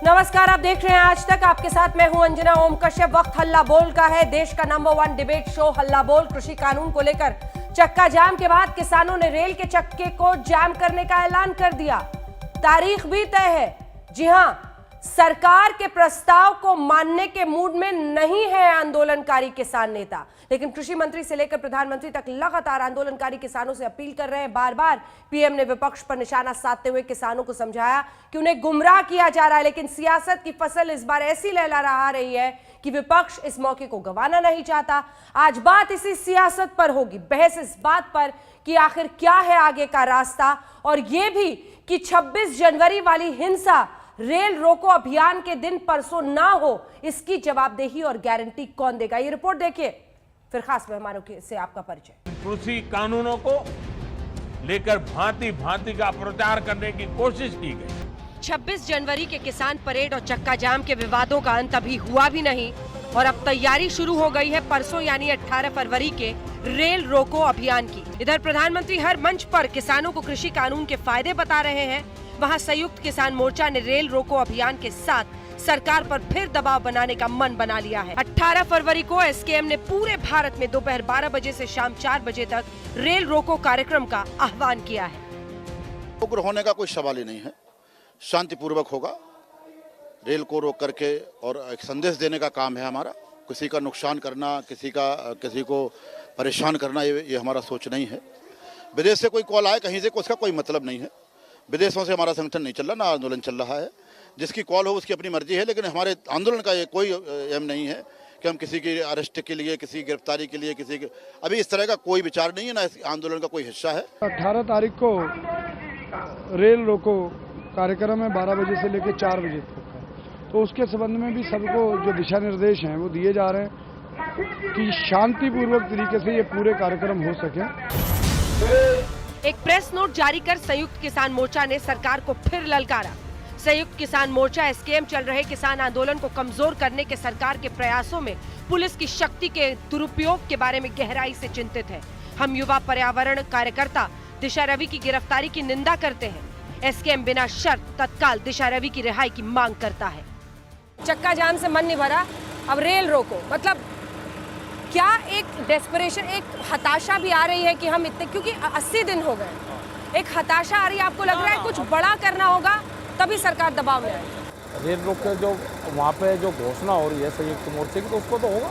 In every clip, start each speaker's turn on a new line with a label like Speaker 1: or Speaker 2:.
Speaker 1: नमस्कार, आप देख रहे हैं आज तक। आपके साथ मैं हूं अंजना ओम कश्यप। वक्त हल्ला बोल का है। देश का नंबर 1 डिबेट शो हल्ला बोल कृषि कानून को लेकर चक्का जाम के बाद किसानों ने रेल के चक्के को जाम करने का ऐलान कर दिया। तारीख भी तय है। जी हां, सरकार के प्रस्ताव को मानने के मूड में नहीं है आंदोलनकारी किसान नेता, लेकिन कृषि मंत्री से लेकर प्रधानमंत्री तक लगातार आंदोलनकारी किसानों से अपील कर रहे हैं। बार बार पीएम ने विपक्ष पर निशाना साधते हुए किसानों को समझाया कि उन्हें गुमराह किया जा रहा है, लेकिन सियासत की फसल इस बार ऐसी लहरा रही है कि विपक्ष इस मौके को गंवाना नहीं चाहता। आज बात इसी सियासत पर होगी, बहस इस बात पर कि आखिर क्या है आगे का रास्ता, और यह भी कि 26 जनवरी वाली हिंसा रेल रोको अभियान के दिन परसों ना हो, इसकी जवाबदेही और गारंटी कौन देगा। ये रिपोर्ट देखिए, फिर खास मेहमानों से आपका परिचय।
Speaker 2: कृषि कानूनों को लेकर भांति भांति का प्रचार करने की कोशिश की गई।
Speaker 1: 26 जनवरी के किसान परेड और चक्का जाम के विवादों का अंत अभी हुआ भी नहीं और अब तैयारी शुरू हो गई है परसों यानी 18 फरवरी के रेल रोको अभियान की। इधर प्रधानमंत्री हर मंच पर किसानों को कृषि कानून के फायदे बता रहे हैं, वहां संयुक्त किसान मोर्चा ने रेल रोको अभियान के साथ सरकार पर फिर दबाव बनाने का मन बना लिया है। 18 फरवरी को एसकेएम ने पूरे भारत में दोपहर 12 बजे से शाम 4 बजे तक रेल रोको कार्यक्रम का आह्वान किया है।
Speaker 3: उग्र होने का कोई सवाल ही नहीं है, शांतिपूर्वक होगा। रेल को रोक करके और एक संदेश देने का काम है हमारा। किसी का नुकसान करना, किसी को परेशान करना, ये हमारा सोच नहीं है। विदेश से कोई कॉल आए कहीं से, उसका कोई मतलब नहीं है। विदेशों से हमारा संगठन नहीं चल रहा, ना आंदोलन चल रहा है। जिसकी कॉल हो उसकी अपनी मर्जी है, लेकिन हमारे आंदोलन का ये कोई एम नहीं है कि हम किसी की अरेस्ट के लिए, किसी गिरफ्तारी के लिए, अभी इस तरह का कोई विचार नहीं है, ना इस आंदोलन का कोई हिस्सा है।
Speaker 4: 18 तारीख को रेल रोको कार्यक्रम है 12 बजे से लेकर 4 बजे तक है, तो उसके संबंध में भी सबको जो दिशा निर्देश हैं वो दिए जा रहे हैं कि शांतिपूर्वक तरीके से ये पूरे कार्यक्रम हो सके।
Speaker 1: एक प्रेस नोट जारी कर संयुक्त किसान मोर्चा ने सरकार को फिर ललकारा। संयुक्त किसान मोर्चा एसकेएम चल रहे किसान आंदोलन को कमजोर करने के सरकार के प्रयासों में पुलिस की शक्ति के दुरुपयोग के बारे में गहराई से चिंतित है। हम युवा पर्यावरण कार्यकर्ता दिशा रवि की गिरफ्तारी की निंदा करते हैं। एसकेएम बिना शर्त तत्काल दिशा रवि की रिहाई की मांग करता है। चक्का जाम से मन नहीं भरा, अब रेल रोको, मतलब क्या एक डेस्परेशन, एक हताशा भी आ रही है कि हम इतने, क्योंकि 80 दिन हो गए, एक हताशा आ रही है। आपको लग रहा है कुछ बड़ा करना होगा तभी सरकार दबाव में आए।
Speaker 5: रेल रोक के जो वहाँ पे जो घोषणा हो रही है संयुक्त मोर्चे की, तो उसको तो होगा,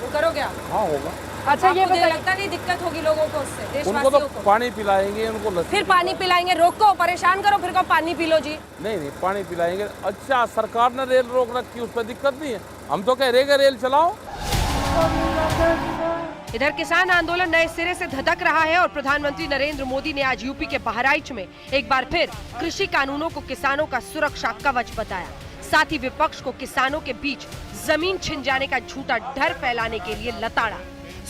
Speaker 1: वो करोगे आप?
Speaker 5: हाँ होगा।
Speaker 1: अच्छा, ये लगता नहीं दिक्कत होगी लोगों को उससे, देशवासियों
Speaker 5: उनको तो पानी पिलाएंगे, उनको
Speaker 1: फिर पानी पिलाएंगे। रोको, परेशान करो, फिर कहो पानी पी लो जी।
Speaker 5: नहीं, पानी पिलाएंगे। अच्छा, सरकार ने रेल रोक रखी, उस पर दिक्कत नहीं है। हम तो कह रहे हैं रेल चलाओ।
Speaker 1: इधर किसान आंदोलन नए सिरे से धधक रहा है और प्रधानमंत्री नरेंद्र मोदी ने आज यूपी के बहराइच में एक बार फिर कृषि कानूनों को किसानों का सुरक्षा कवच बताया। साथ ही विपक्ष को किसानों के बीच जमीन छिन जाने का झूठा डर फैलाने के लिए लताड़ा।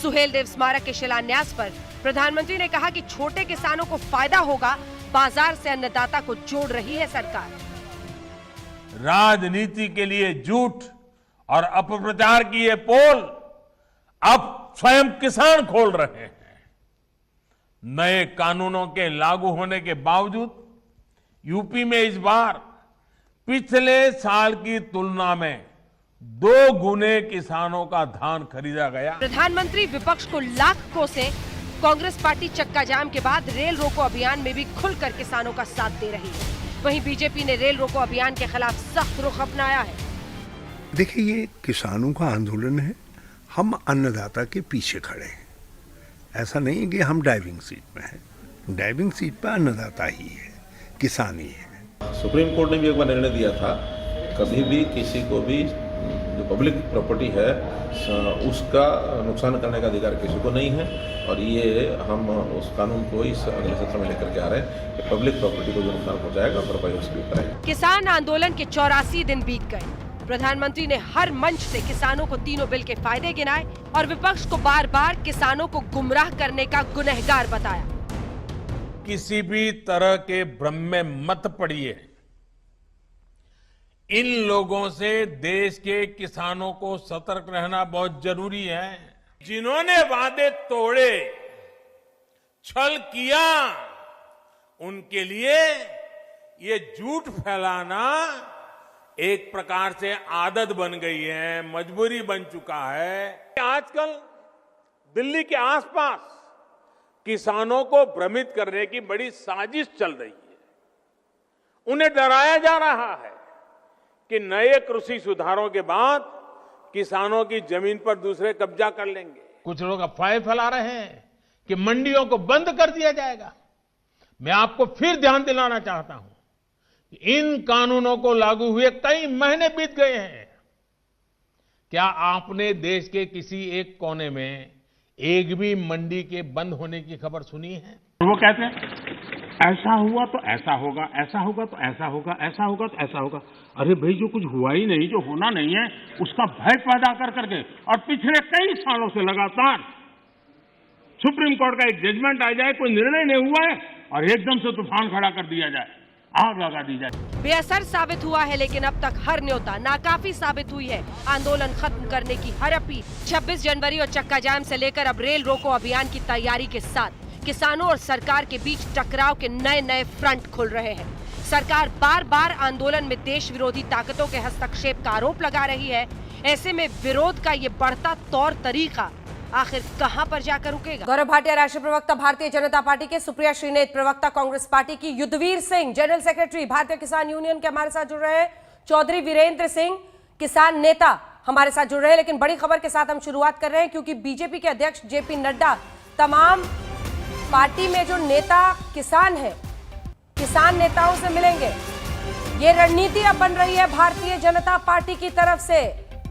Speaker 1: सुहेल देव स्मारक के शिलान्यास पर प्रधानमंत्री ने कहा कि छोटे किसानों को फायदा होगा, बाजार से अन्नदाता को जोड़ रही है सरकार।
Speaker 2: राजनीति के लिए झूठ और अपप्रचार की ये पोल अब स्वयं किसान खोल रहे हैं। नए कानूनों के लागू होने के बावजूद यूपी में इस बार पिछले साल की तुलना में 2 गुने किसानों का धान खरीदा गया।
Speaker 1: प्रधानमंत्री विपक्ष को लाख कोसे, कांग्रेस पार्टी चक्का जाम के बाद रेल रोको अभियान में भी खुलकर किसानों का साथ दे रही है। वहीं बीजेपी ने रेल रोको अभियान के खिलाफ सख्त रुख अपनाया है।
Speaker 6: देखिए, ये किसानों का आंदोलन है, हम अन्नदाता के पीछे खड़े हैं। ऐसा नहीं है कि हम ड्राइविंग सीट में हैं। ड्राइविंग सीट पर अन्नदाता ही है, किसान ही है।
Speaker 7: सुप्रीम कोर्ट ने भी एक बार निर्णय दिया था, कभी भी किसी को भी जो पब्लिक प्रॉपर्टी है उसका नुकसान करने का अधिकार किसी को नहीं है, और ये हम उस कानून को इस अगले सत्र में लेकर के आ रहे हैं कि पब्लिक प्रॉपर्टी को जो नुकसान पहुंचाएगा भरपाई उसकी करेंगे।
Speaker 1: किसान आंदोलन के 84 दिन बीत गए। प्रधानमंत्री ने हर मंच से किसानों को तीनों बिल के फायदे गिनाए और विपक्ष को बार बार किसानों को गुमराह करने का गुनहगार बताया।
Speaker 2: किसी भी तरह के भ्रम में मत पड़िए। इन लोगों से देश के किसानों को सतर्क रहना बहुत जरूरी है। जिन्होंने वादे तोड़े, छल किया, उनके लिए ये झूठ फैलाना एक प्रकार से आदत बन गई है, मजबूरी बन चुका है। आजकल दिल्ली के आसपास किसानों को भ्रमित करने की बड़ी साजिश चल रही है। उन्हें डराया जा रहा है कि नए कृषि सुधारों के बाद किसानों की जमीन पर दूसरे कब्जा कर लेंगे।
Speaker 8: कुछ लोग अफवाहें फैला रहे हैं कि मंडियों को बंद कर दिया जाएगा। मैं आपको फिर ध्यान दिलाना चाहता हूं कि इन कानूनों को लागू हुए कई महीने बीत गए हैं। क्या आपने देश के किसी एक कोने में एक भी मंडी के बंद होने की खबर सुनी है?
Speaker 9: वो कहते हैं ऐसा हुआ तो ऐसा होगा, ऐसा होगा तो ऐसा होगा, ऐसा होगा तो ऐसा होगा। अरे भाई, जो कुछ हुआ ही नहीं, जो होना नहीं है, उसका भय पैदा कर करके और पिछले कई सालों से लगातार सुप्रीम कोर्ट का एक जजमेंट आ जाए, कोई निर्णय नहीं हुआ है और एकदम से तूफान खड़ा कर दिया जाए, आग लगा दी जाए।
Speaker 1: बेअसर साबित हुआ है, लेकिन अब तक हर न्योता नाकाफी साबित हुई है। आंदोलन खत्म करने की हर अपील 26 जनवरी और चक्का जाम से लेकर अब रेल रोको अभियान की तैयारी के साथ किसानों और सरकार के बीच टकराव के नए नए फ्रंट खुल रहे हैं। सरकार बार बार आंदोलन में देश विरोधी ताकतों के हस्तक्षेप का आरोप लगा रही है। ऐसे में विरोध का ये बढ़ता तौर तरीका आखिर कहां पर जाकर रुकेगा? गौरव भाटिया, राष्ट्रीय प्रवक्ता भारतीय जनता पार्टी के, सुप्रिया श्रीनेत, प्रवक्ता कांग्रेस पार्टी की, युद्धवीर सिंह, जनरल सेक्रेटरी भारतीय किसान यूनियन के हमारे साथ जुड़ रहे हैं, चौधरी वीरेंद्र सिंह, किसान नेता हमारे साथ जुड़ रहे हैं। लेकिन बड़ी खबर के साथ हम शुरुआत कर रहे हैं, क्योंकि बीजेपी के अध्यक्ष जेपी नड्डा तमाम पार्टी में जो नेता किसान हैं, किसान नेताओं से मिलेंगे। ये रणनीति अब बन रही है भारतीय जनता पार्टी की तरफ से।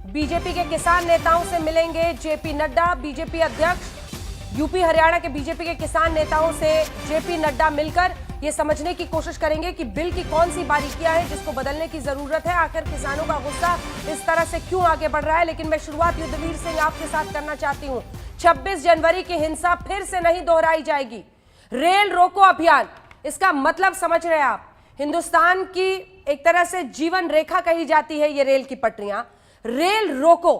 Speaker 1: बीजेपी के किसान नेताओं से मिलेंगे जेपी नड्डा। बीजेपी अध्यक्ष यूपी हरियाणा के बीजेपी के किसान नेताओं से जेपी नड्डा मिलकर ये समझने की कोशिश करेंगे कि बिल की कौन सी बारीकियां हैं जिसको बदलने की जरूरत है। आखिर किसानों का गुस्सा इस तरह से क्यों आगे बढ़ रहा है। लेकिन मैं शुरुआत युद्धवीर सिंह आपके साथ करना चाहती हूं। 26 जनवरी की हिंसा फिर से नहीं दोहराई जाएगी। रेल रोको अभियान, इसका मतलब समझ रहे हैं आप? हिंदुस्तान की एक तरह से जीवन रेखा कही जाती है ये रेल की पटरियां। रेल रोको,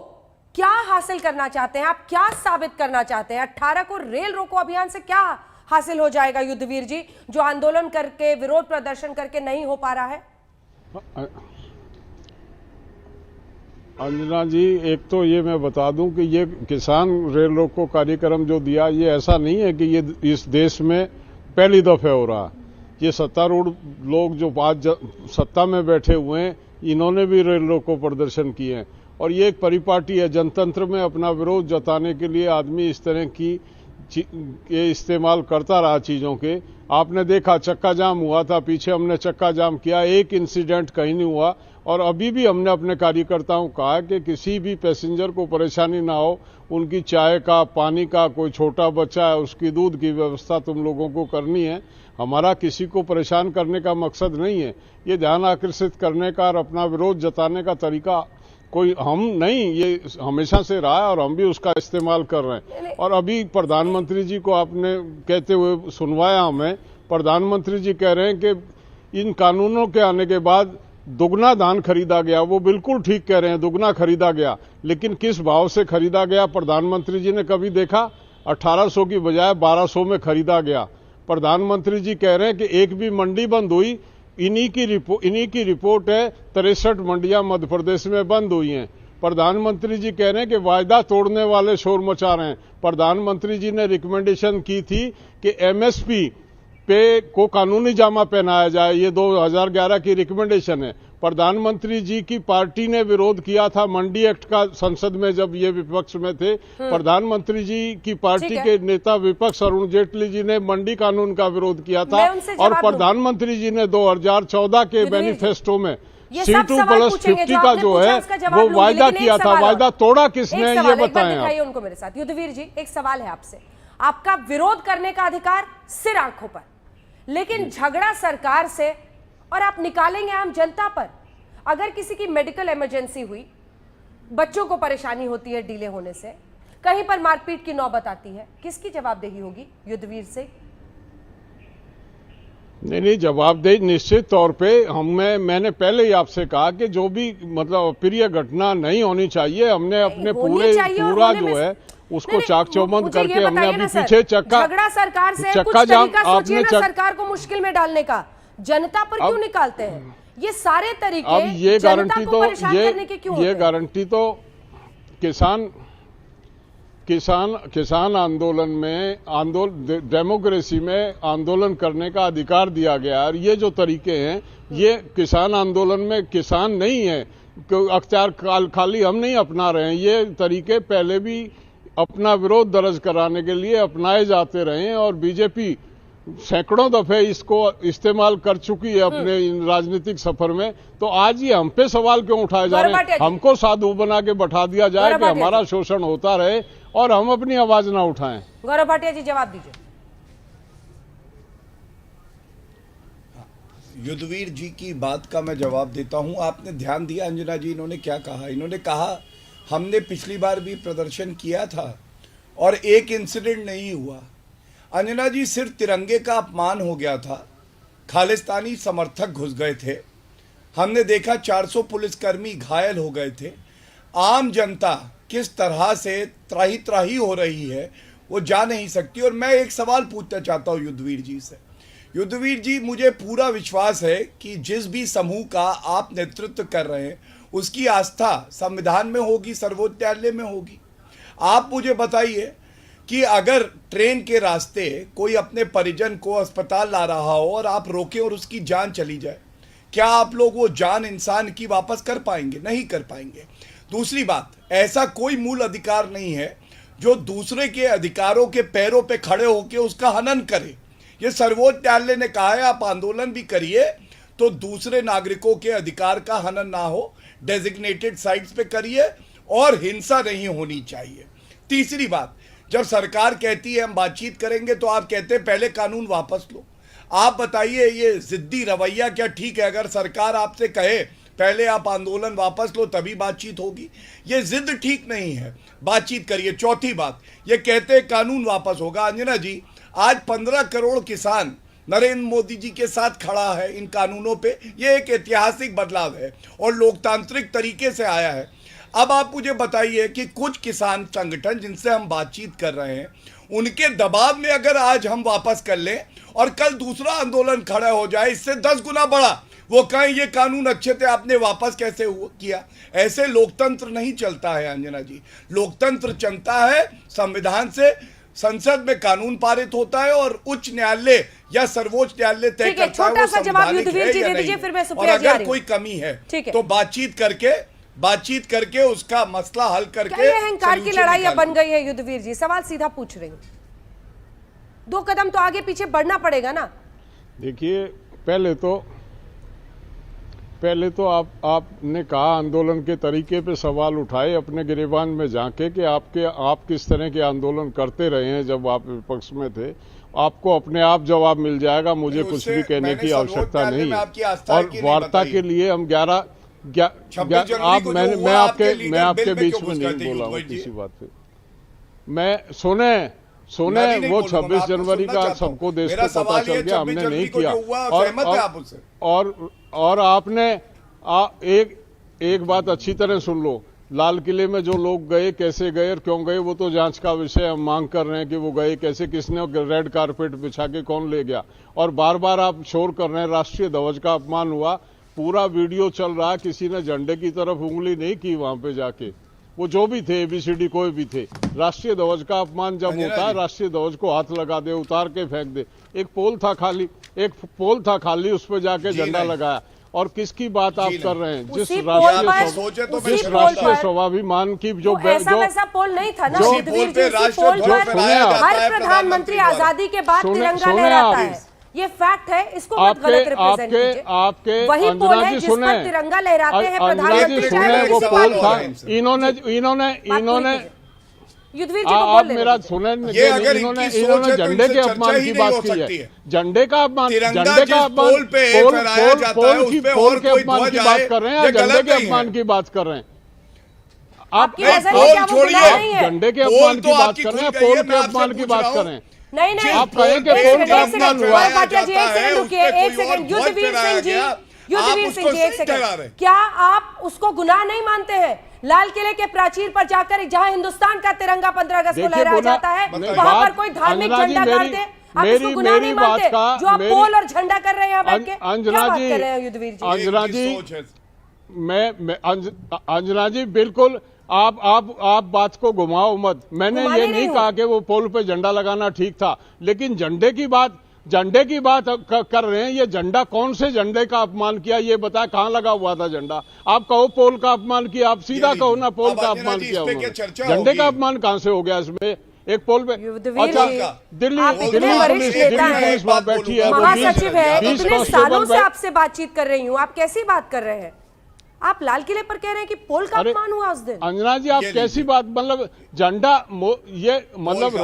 Speaker 1: क्या हासिल करना चाहते हैं आप? क्या साबित करना चाहते हैं? 18 को रेल रोको अभियान से क्या हासिल हो जाएगा युद्धवीर जी, जो आंदोलन करके, विरोध प्रदर्शन करके नहीं हो पा रहा है?
Speaker 10: अंजना जी, एक तो ये मैं बता दूं कि ये किसान रेल रोको कार्यक्रम जो दिया, ये ऐसा नहीं है कि ये इस देश में पहली दफे हो रहा। ये सत्तारूढ़ लोग जो आज सत्ता में बैठे हुए हैं, इन्होंने भी रेल रोको प्रदर्शन किए हैं और ये एक परिपाटी है। जनतंत्र में अपना विरोध जताने के लिए आदमी इस तरह की ये इस्तेमाल करता रहा चीजों के। आपने देखा चक्का जाम हुआ था, पीछे हमने चक्का जाम किया, एक इंसिडेंट कहीं नहीं हुआ। और अभी भी हमने अपने कार्यकर्ताओं को कहा कि किसी भी पैसेंजर को परेशानी ना हो, उनकी चाय का, पानी का, कोई छोटा बच्चा है उसकी दूध की व्यवस्था तुम लोगों को करनी है। हमारा किसी को परेशान करने का मकसद नहीं है। ये ध्यान आकर्षित करने का और अपना विरोध जताने का तरीका कोई हम नहीं, ये हमेशा से रहा है और हम भी उसका इस्तेमाल कर रहे हैं। और अभी प्रधानमंत्री जी को आपने कहते हुए सुनवाया हमें। प्रधानमंत्री जी कह रहे हैं कि इन कानूनों के आने के बाद दुगना धान खरीदा गया। वो बिल्कुल ठीक कह रहे हैं, दुगना खरीदा गया, लेकिन किस भाव से खरीदा गया प्रधानमंत्री जी ने कभी देखा? 1800 की बजाय 1200 में खरीदा गया। प्रधानमंत्री जी कह रहे हैं कि एक भी मंडी बंद हुई, इन्हीं की रिपोर्ट है 63 मंडियां मध्य प्रदेश में बंद हुई हैं। प्रधानमंत्री जी कह रहे हैं कि वायदा तोड़ने वाले शोर मचा रहे हैं। प्रधानमंत्री जी ने रिकमेंडेशन की थी कि एमएसपी पे को कानूनी जामा पहनाया जाए, ये 2011 की रिकमेंडेशन है। प्रधानमंत्री जी की पार्टी ने विरोध किया था मंडी एक्ट का संसद में जब ये विपक्ष में थे। प्रधानमंत्री जी की पार्टी के नेता विपक्ष अरुण जेटली जी ने मंडी कानून का विरोध किया था। और प्रधानमंत्री जी ने 2014 के मैनिफेस्टो में C2+50 का जो है वो वायदा किया था। वायदा तोड़ा किसने, ये बताएं आप।
Speaker 1: उनको मेरे साथ। युद्धवीर जी, एक सवाल है आपसे। आपका विरोध करने का अधिकार सिर आंखों पर, लेकिन झगड़ा सरकार से और आप निकालेंगे आम जनता पर। अगर किसी की मेडिकल इमरजेंसी हुई, बच्चों को परेशानी होती है डिले होने से, कहीं पर मारपीट की नौबत आती है, किसकी जवाबदेही होगी युद्धवीर से?
Speaker 10: नहीं, जवाबदेही निश्चित तौर पे मैंने पहले ही आपसे कहा कि जो भी मतलब अप्रिय घटना नहीं होनी चाहिए, हमने अपने पूरा जो है उसको चाक चौबंद करके हमने अभी पीछे
Speaker 1: झगड़ा सरकार से, चक्का जाम आपने सरकार को मुश्किल में डालने का जनता पर क्यों निकालते हैं? ये सारे तरीके
Speaker 10: अब ये
Speaker 1: जनता
Speaker 10: गारंटी
Speaker 1: को
Speaker 10: तो
Speaker 1: परेशान करने के क्यों होते
Speaker 10: ये
Speaker 1: हैं?
Speaker 10: गारंटी तो किसान आंदोलन में डेमोक्रेसी में आंदोलन करने का अधिकार दिया गया है। और ये जो तरीके हैं ये किसान आंदोलन में किसान नहीं है, अख्तियार खाली हम नहीं अपना रहे हैं। ये तरीके पहले भी अपना विरोध दर्ज कराने के लिए अपनाए जाते रहे हैं और बीजेपी सैकड़ों दफे इसको इस्तेमाल कर चुकी है अपने इन राजनीतिक सफर में। तो आज ये हम पे सवाल क्यों उठाए जा रहे हैं? हमको साधु बना के बैठा दिया जाए कि हमारा शोषण होता रहे और हम अपनी आवाज ना उठाएं।
Speaker 1: गौरव भाटिया जी जवाब दीजिए।
Speaker 11: युद्धवीर जी की बात का मैं जवाब देता हूं। आपने ध्यान दिया अंजना जी इन्होंने क्या कहा? इन्होंने कहा हमने पिछली बार भी प्रदर्शन किया था और एक इंसिडेंट नहीं हुआ। अंजना जी सिर्फ तिरंगे का अपमान हो गया था, खालिस्तानी समर्थक घुस गए थे, हमने देखा 400 पुलिसकर्मी घायल हो गए थे। आम जनता किस तरह से त्राही त्राही हो रही है वो जा नहीं सकती। और मैं एक सवाल पूछना चाहता हूँ युद्धवीर जी से। युद्धवीर जी, मुझे पूरा विश्वास है कि जिस भी समूह का आप नेतृत्व कर रहे हैं उसकी आस्था संविधान में होगी, सर्वोच्च न्यायालय में होगी। आप मुझे बताइए कि अगर ट्रेन के रास्ते कोई अपने परिजन को अस्पताल ला रहा हो और आप रोकें और उसकी जान चली जाए, क्या आप लोग वो जान इंसान की वापस कर पाएंगे? नहीं कर पाएंगे। दूसरी बात, ऐसा कोई मूल अधिकार नहीं है जो दूसरे के अधिकारों के पैरों पे खड़े होकर उसका हनन करे। ये सर्वोच्च न्यायालय ने कहा है आप आंदोलन भी करिए तो दूसरे नागरिकों के अधिकार का हनन ना हो, डेजिग्नेटेड साइट्स पे करिए और हिंसा नहीं होनी चाहिए। तीसरी बात, जब सरकार कहती है हम बातचीत करेंगे तो आप कहते हैं पहले कानून वापस लो। आप बताइए ये जिद्दी रवैया क्या ठीक है? अगर सरकार आपसे कहे पहले आप आंदोलन वापस लो तभी बातचीत होगी, ये जिद ठीक नहीं है, बातचीत करिए। चौथी बात, ये कहते हैं कानून वापस होगा। अंजना जी, आज 15 करोड़ किसान नरेंद्र मोदी जी के साथ खड़ा है इन कानूनों पे। ये एक ऐतिहासिक बदलाव है और लोकतांत्रिक तरीके से आया है। अब आप मुझे बताइए कि कुछ किसान संगठन जिनसे हम बातचीत कर रहे हैं उनके दबाव में अगर आज हम वापस कर लें और कल दूसरा आंदोलन खड़ा हो जाए इससे 10 गुना बड़ा, वो कहें ये कानून अच्छे थे आपने वापस कैसे किया? ऐसे लोकतंत्र नहीं चलता है अंजना जी। लोकतंत्र चलता है संविधान से, संसद में कानून पारित होता है और उच्च न्यायालय या सर्वोच्च न्यायालय तय करता है वो संवैधानिक है या नहीं। और अगर कोई कमी है तो बातचीत करके उसका मसला हल करके।
Speaker 1: क्या ये अहंकार की लड़ाई अब बन गई है युद्धवीर जी? सवाल सीधा पूछ रही हूं। 2 कदम तो आगे पीछे बढ़ना पड़ेगा ना।
Speaker 10: देखिए, पहले तो आपने कहा आंदोलन के तरीके पे सवाल उठाए, अपने गिरेबान में झांके कि आप किस तरह के आंदोलन करते रहे हैं जब आप विपक्ष में थे। आपको अपने आप जवाब मिल जाएगा, मुझे कुछ भी कहने की आवश्यकता नहीं है। और वार्ता के लिए हम 11 आप मैं आपके बीच में नहीं बोला हूँ किसी बात पे। मैं सुने वो 26 जनवरी का सबको देश को पता चल गया, हमने नहीं किया। और आपने एक बात अच्छी तरह सुन लो, लाल किले में जो लोग गए कैसे गए और क्यों गए वो तो जांच का विषय। हम मांग कर रहे हैं कि वो गए कैसे, किसने रेड कारपेट बिछा के कौन ले गया। और बार बार आप शोर कर रहे हैं राष्ट्रीय ध्वज का अपमान हुआ, पूरा वीडियो चल रहा, किसी ने झंडे की तरफ उंगली नहीं की वहां पे जाके। वो जो भी थे ABCD कोई भी थे, राष्ट्रीय ध्वज का अपमान जब होता है राष्ट्रीय ध्वज को हाथ लगा दे, उतार के फेंक दे। एक पोल था खाली उस पर जाके झंडा लगाया। और किसकी बात आप कर रहे हैं? जिस राष्ट्रीय स्वाभिमान की जो
Speaker 1: ऐसा पोल नहीं था ना युद्धवीर जी। पोल पर हर प्रधानमंत्री आजादी के बाद तिरंगा लहराता है, ये फैक्ट है, इसको मत गलत रिप्रेजेंट कीजिए।
Speaker 10: आपके
Speaker 1: वही पोल है जिस पर तिरंगा लहराते हैं प्रधानमंत्री, चाहे
Speaker 10: वो पोल था। इन्होंने
Speaker 1: युद्धवीर जी
Speaker 10: आप मेरा सुने, इन्होंने झंडे के अपमान की बात की है। झंडे का अपमान, पोल के अपमान की बात कर रहे हैं या झंडे के अपमान की बात कर रहे हैं? आप झंडे के अपमान की बात कर रहे हैं, पोल के अपमान की बात कर रहे हैं?
Speaker 1: नहीं,
Speaker 10: आप कहें कि पोल का अपमान हुआ।
Speaker 1: एक सेकंड युद्धवीर सिंह जी, एक सेकंड, क्या आप उसको गुनाह नहीं मानते हैं? लाल किले के प्राचीर पर जाकर जहां हिंदुस्तान का तिरंगा 15 अगस्त को लहराया जाता है, वहां पर कोई धार्मिक झंडा गाड़ दे, आप इसको गुनाह नहीं मानते जो आप पोल और झंडा कर रहे हैं यहाँ बैठ के?
Speaker 10: अंजना
Speaker 1: क्या
Speaker 10: जी,
Speaker 1: बात कर रहे हैं युद्धवीर जी?
Speaker 10: अंजना जी, मैं अंजना जी बिल्कुल आप बात को घुमाओ मत। मैंने ये नहीं कहा कि वो पोल पे झंडा लगाना ठीक था, लेकिन झंडे की बात कर रहे हैं। ये झंडा कौन से झंडे का अपमान किया ये बताया, कहां लगा हुआ था झंडा? आप कहो पोल का अपमान किया, आप सीधा कहो ना पोल का अपमान किया उन्होंने। झंडे का अपमान कहां से हो गया इसमें? एक पोल पे अच्छा दिल्ली पुलिस वहां बैठी है,
Speaker 1: महासचिव है, इतने सालों से आपसे बातचीत कर रही हूँ, आप कैसी बात कर रहे हैं? आप लाल किले पर कह रहे हैं कि पोल का अपमान हुआ उस दिन।
Speaker 10: अंजना जी आप कैसी बात, मतलब झंडा ये मतलब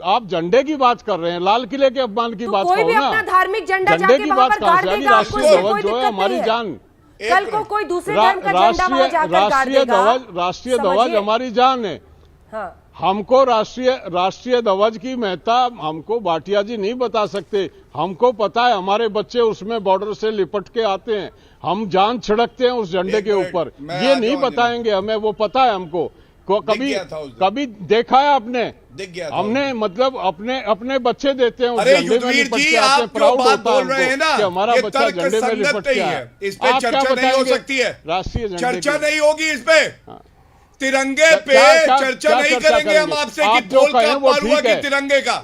Speaker 10: आप झंडे की बात कर रहे हैं, लाल किले के अपमान की बात करो ना।
Speaker 1: अपना धार्मिक झंडा जाके वहां पर गाड़ देगा,
Speaker 10: राष्ट्रीय ध्वज जो है हमारी जान,
Speaker 1: कल को कोई दूसरे धर्म का झंडा वहां जाकर गाड़ देगा।
Speaker 10: राष्ट्रीय ध्वज हमारी जान है।
Speaker 1: हाँ।
Speaker 10: हमको राष्ट्रीय ध्वज की महत्ता हमको भाटिया जी नहीं बता सकते। हमको पता है, हमारे बच्चे उसमें बॉर्डर से लिपट के आते हैं, हम जान छिड़कते हैं उस झंडे के ऊपर। ये नहीं बताएंगे हमें, वो पता है हमको। कभी देखा है आपने? हमने मतलब अपने बच्चे देते हैं उस झंडे में लिपट के आते हैं, प्राउड होता है कि हमारा बच्चा झंडे में लिपट के आया।
Speaker 11: इस पे चर्चा नहीं हो सकती है,
Speaker 10: राष्ट्रीय
Speaker 11: चर्चा नहीं होगी इस पे। तिरंगे पे चर्चा नहीं करेंगे हम आपसे कि पोल का अपमान हुआ कि तिरंगे का।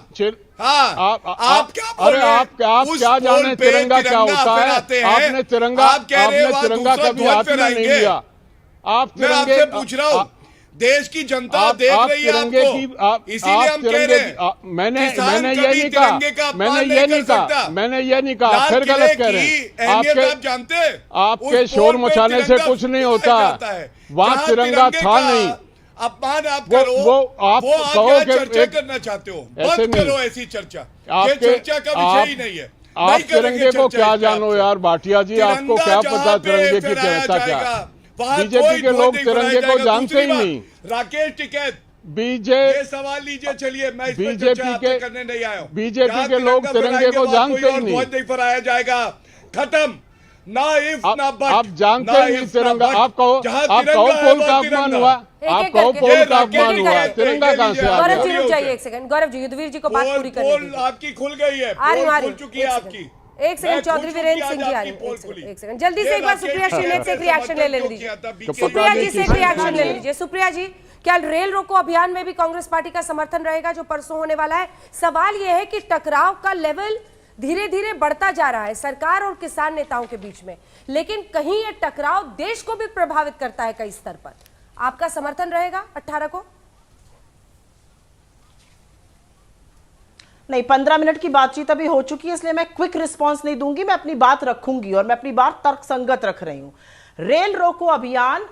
Speaker 11: हाँ, आप क्या बोल रहे हैं?
Speaker 10: आप क्या जाने तिरंगा क्या होता है? आपने तिरंगा कभी हाथ में नहीं लिया।
Speaker 11: मैं आपसे पूछ रहा हूँ, देश की जनता देख रही है आपको, इसीलिए हम कह रहे हैं। मैंने
Speaker 10: ये नहीं कहा, फिर गलत कह रहे हैं। आपके शोर मचाने से कुछ नहीं होता, वहाँ तिरंगा था नहीं।
Speaker 11: अपमान आप करो, वो आप कहो चर्चा करना चाहते हो, मत करो ऐसी चर्चा। ये चर्चा का विषय ही नहीं है।
Speaker 10: आप तिरंगे को क्या जानो यार भाटिया जी, आपको क्या पता तिरंगे की महत्ता क्या? बीजेपी के लोग तिरंगे को जानते ही नहीं।
Speaker 11: राकेश टिकैत
Speaker 10: ये
Speaker 11: सवाल लीजिए, चलिए मैं
Speaker 10: बीजेपी
Speaker 11: करने नहीं आया हूँ।
Speaker 10: बीजेपी के लोग तिरंगे को जानते ही नहीं
Speaker 11: फहराया जाएगा, खत्म। ना इफ ना बट,
Speaker 10: आप जानते नहीं तिरंगा। आप कहो पोल का अपमान हुआ, आप कहो पोल का अपमान हुआ, तिरंगा कहाँ से आ गया?
Speaker 1: रुक जाइए एक सेकंड, गौरव जी युद्धवीर जी को बात पूरी करने दीजिए।
Speaker 11: आपकी खुल गई है, खुल चुकी है आपकी।
Speaker 1: एक सेकंड, चौधरी वीरेंद्र सिंह जी आ रहे हैं। एक सेकंड, जल्दी से एक बार सुप्रिया श्रीनेत से एक रिएक्शन ले लेने दीजिए। सुप्रिया जी से एक रिएक्शन ले लीजिए। सुप्रिया जी, क्या रेल रोको अभियान में भी कांग्रेस पार्टी का समर्थन रहेगा जो परसों होने वाला है? सवाल यह है कि टकराव का लेवल धीरे धीरे बढ़ता जा रहा है सरकार और किसान नेताओं के बीच में, लेकिन कहीं ये टकराव देश को भी प्रभावित करता है कई स्तर पर। आपका समर्थन रहेगा 18 को?
Speaker 12: नहीं, 15 मिनट की बातचीत अभी हो चुकी है, इसलिए मैं क्विक रिस्पांस नहीं दूंगी। मैं अपनी बात रखूंगी और मैं अपनी बात तर्कसंगत रख रही हूं। रेल रोको अभियान